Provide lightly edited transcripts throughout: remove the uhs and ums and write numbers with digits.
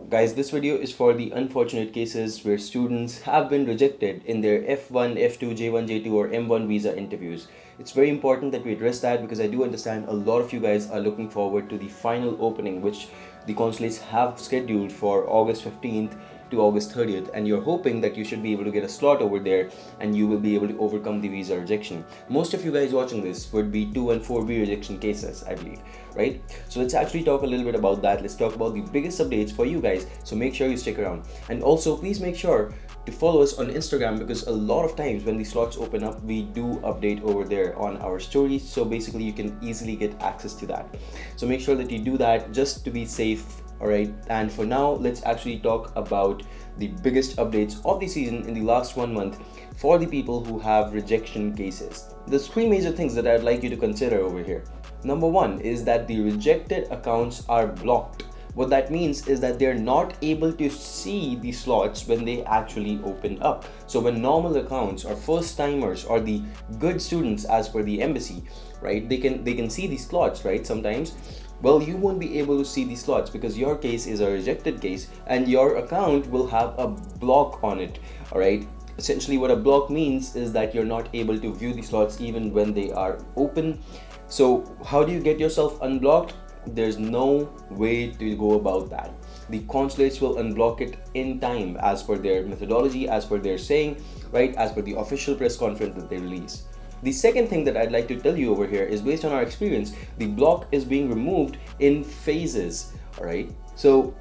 Guys, this video is for the unfortunate cases where students have been rejected in their F-1, F-2, J-1, J-2 or M-1 visa interviews. It's very important that we address that because I do understand a lot of you guys are looking forward to the final opening which the consulates have scheduled for August 15th to August 30th, and you're hoping that you should be able to get a slot over there and you will be able to overcome the visa rejection. Most of you guys watching this would be 2 and 4B rejection cases, I believe, right? So let's actually talk a little bit about that. Let's talk about the biggest updates for you guys, so make sure you stick around. And also please make sure to follow us on Instagram because a lot of times when the slots open up, we do update over there on our stories, so basically you can easily get access to that. So make sure that you do that just to be safe. Alright, and for now, let's actually talk about the biggest updates of the season in the last 1 month for the people who have rejection cases. There's 3 major things that I'd like you to consider over here. Number 1 is that the rejected accounts are blocked. What that means is that they're not able to see the slots when they actually open up. So when normal accounts or first timers or the good students as per the embassy, right, they can see the slots, right, sometimes. Well, you won't be able to see the slots because your case is a rejected case and your account will have a block on it. All right, essentially what a block means is that you're not able to view the slots even when they are open. So how do you get yourself unblocked? There's no way to go about that. The consulates will unblock it in time as per their methodology, as per their saying, right, as per the official press conference that they release. The second thing that I'd like to tell you over here is based on our experience, the block is being removed in phases, all right? So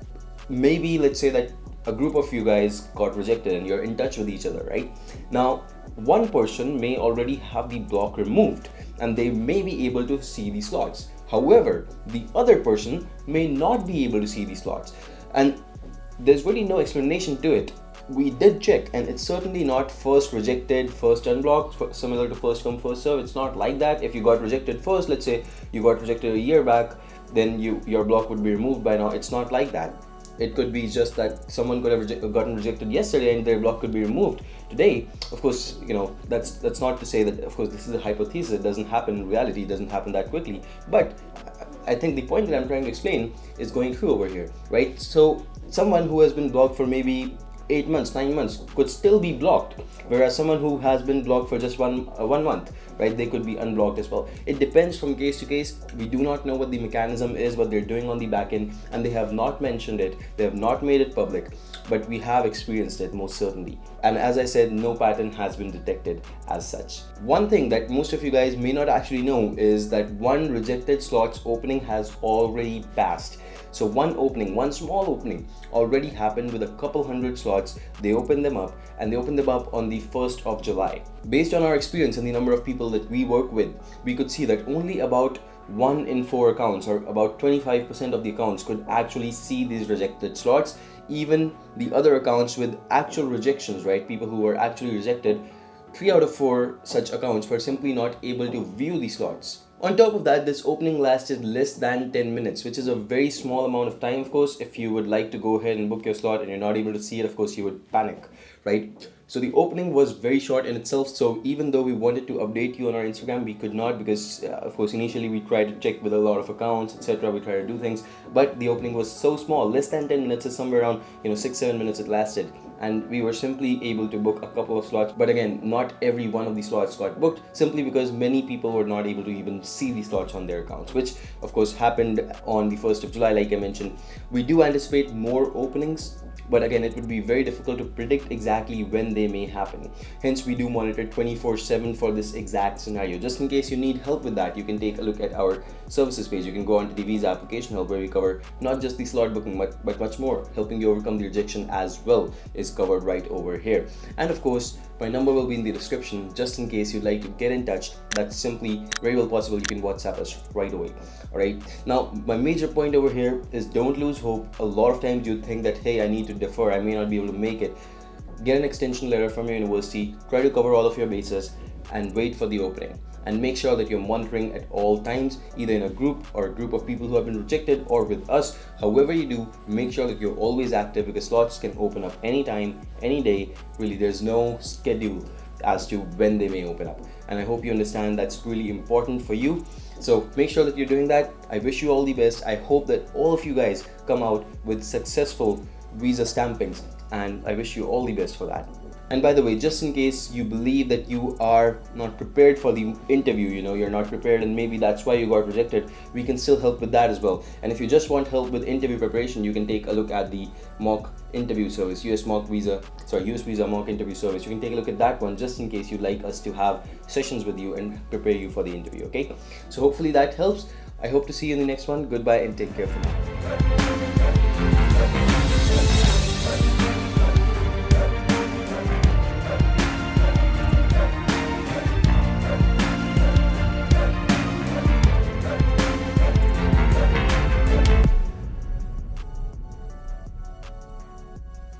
maybe let's say that a group of you guys got rejected and you're in touch with each other, right? Now, one person may already have the block removed and they may be able to see the slots. However, the other person may not be able to see the slots. And there's really no explanation to it. We did check and it's certainly not first rejected, first unblocked, similar to first come, first serve. It's not like that. If you got rejected first, let's say you got rejected a year back, then your block would be removed by now. It's not like that. It could be just that someone could have gotten rejected yesterday and their block could be removed today. Of course, you know, that's not to say that, of course, this is a hypothesis. It doesn't happen in reality. It doesn't happen that quickly. But I think the point that I'm trying to explain is going through over here, right? So someone who has been blocked for maybe 8 months, 9 months could still be blocked, whereas someone who has been blocked for just one month, right, they could be unblocked as well. It depends from case to case. We do not know what the mechanism is, what they're doing on the back end, and they have not mentioned it, they have not made it public, but we have experienced it most certainly. And as I said, no pattern has been detected as such. One thing that most of you guys may not actually know is that one rejected slots opening has already passed. So one small opening already happened with a couple hundred slots. They opened them up and they opened them up on the 1st of July. Based on our experience and the number of people that we work with, we could see that only about 1 in 4 accounts, or about 25% of the accounts, could actually see these rejected slots. Even the other accounts with actual rejections, right, people who were actually rejected, 3 out of 4 such accounts were simply not able to view the slots. On top of that, this opening lasted less than 10 minutes, which is a very small amount of time. Of course, if you would like to go ahead and book your slot and you're not able to see it, of course, you would panic, right? So the opening was very short in itself. So even though we wanted to update you on our Instagram, we could not because, of course, initially we tried to check with a lot of accounts, etc. We tried to do things, but the opening was so small. Less than 10 minutes is somewhere around, 6-7 minutes it lasted. And we were simply able to book a couple of slots. But again, not every one of the slots got booked simply because many people were not able to even see the slots on their accounts, which of course happened on the 1st of July, like I mentioned. We do anticipate more openings, but again, it would be very difficult to predict exactly when they may happen. Hence, we do monitor 24/7 for this exact scenario. Just in case you need help with that, you can take a look at our services page. You can go onto the visa application help where we cover not just the slot booking, but much more. Helping you overcome the rejection as well is covered right over here. And of course, my number will be in the description just in case you'd like to get in touch. That's simply very well possible. You can WhatsApp us right away. All right. Now, my major point over here is don't lose hope. A lot of times you think that, hey, I need to defer, I may not be able to make it. Get an extension letter from your university, try to cover all of your bases and wait for the opening. And make sure that you're monitoring at all times, either in a group or a group of people who have been rejected or with us. However you do, make sure that you're always active because slots can open up anytime, any day. Really, there's no schedule as to when they may open up. and I hope you understand that's really important for you. So make sure that you're doing that. I wish you all the best. I hope that all of you guys come out with successful visa stampings, and I wish you all the best for that. And by the way, just in case you believe that you are not prepared for the interview, you're not prepared and maybe that's why you got rejected, we can still help with that as well. And if you just want help with interview preparation, you can take a look at the mock interview service, US visa mock interview service. You can take a look at that one just in case you'd like us to have sessions with you and prepare you for the interview, okay? So hopefully that helps. I hope to see you in the next one. Goodbye and take care for now.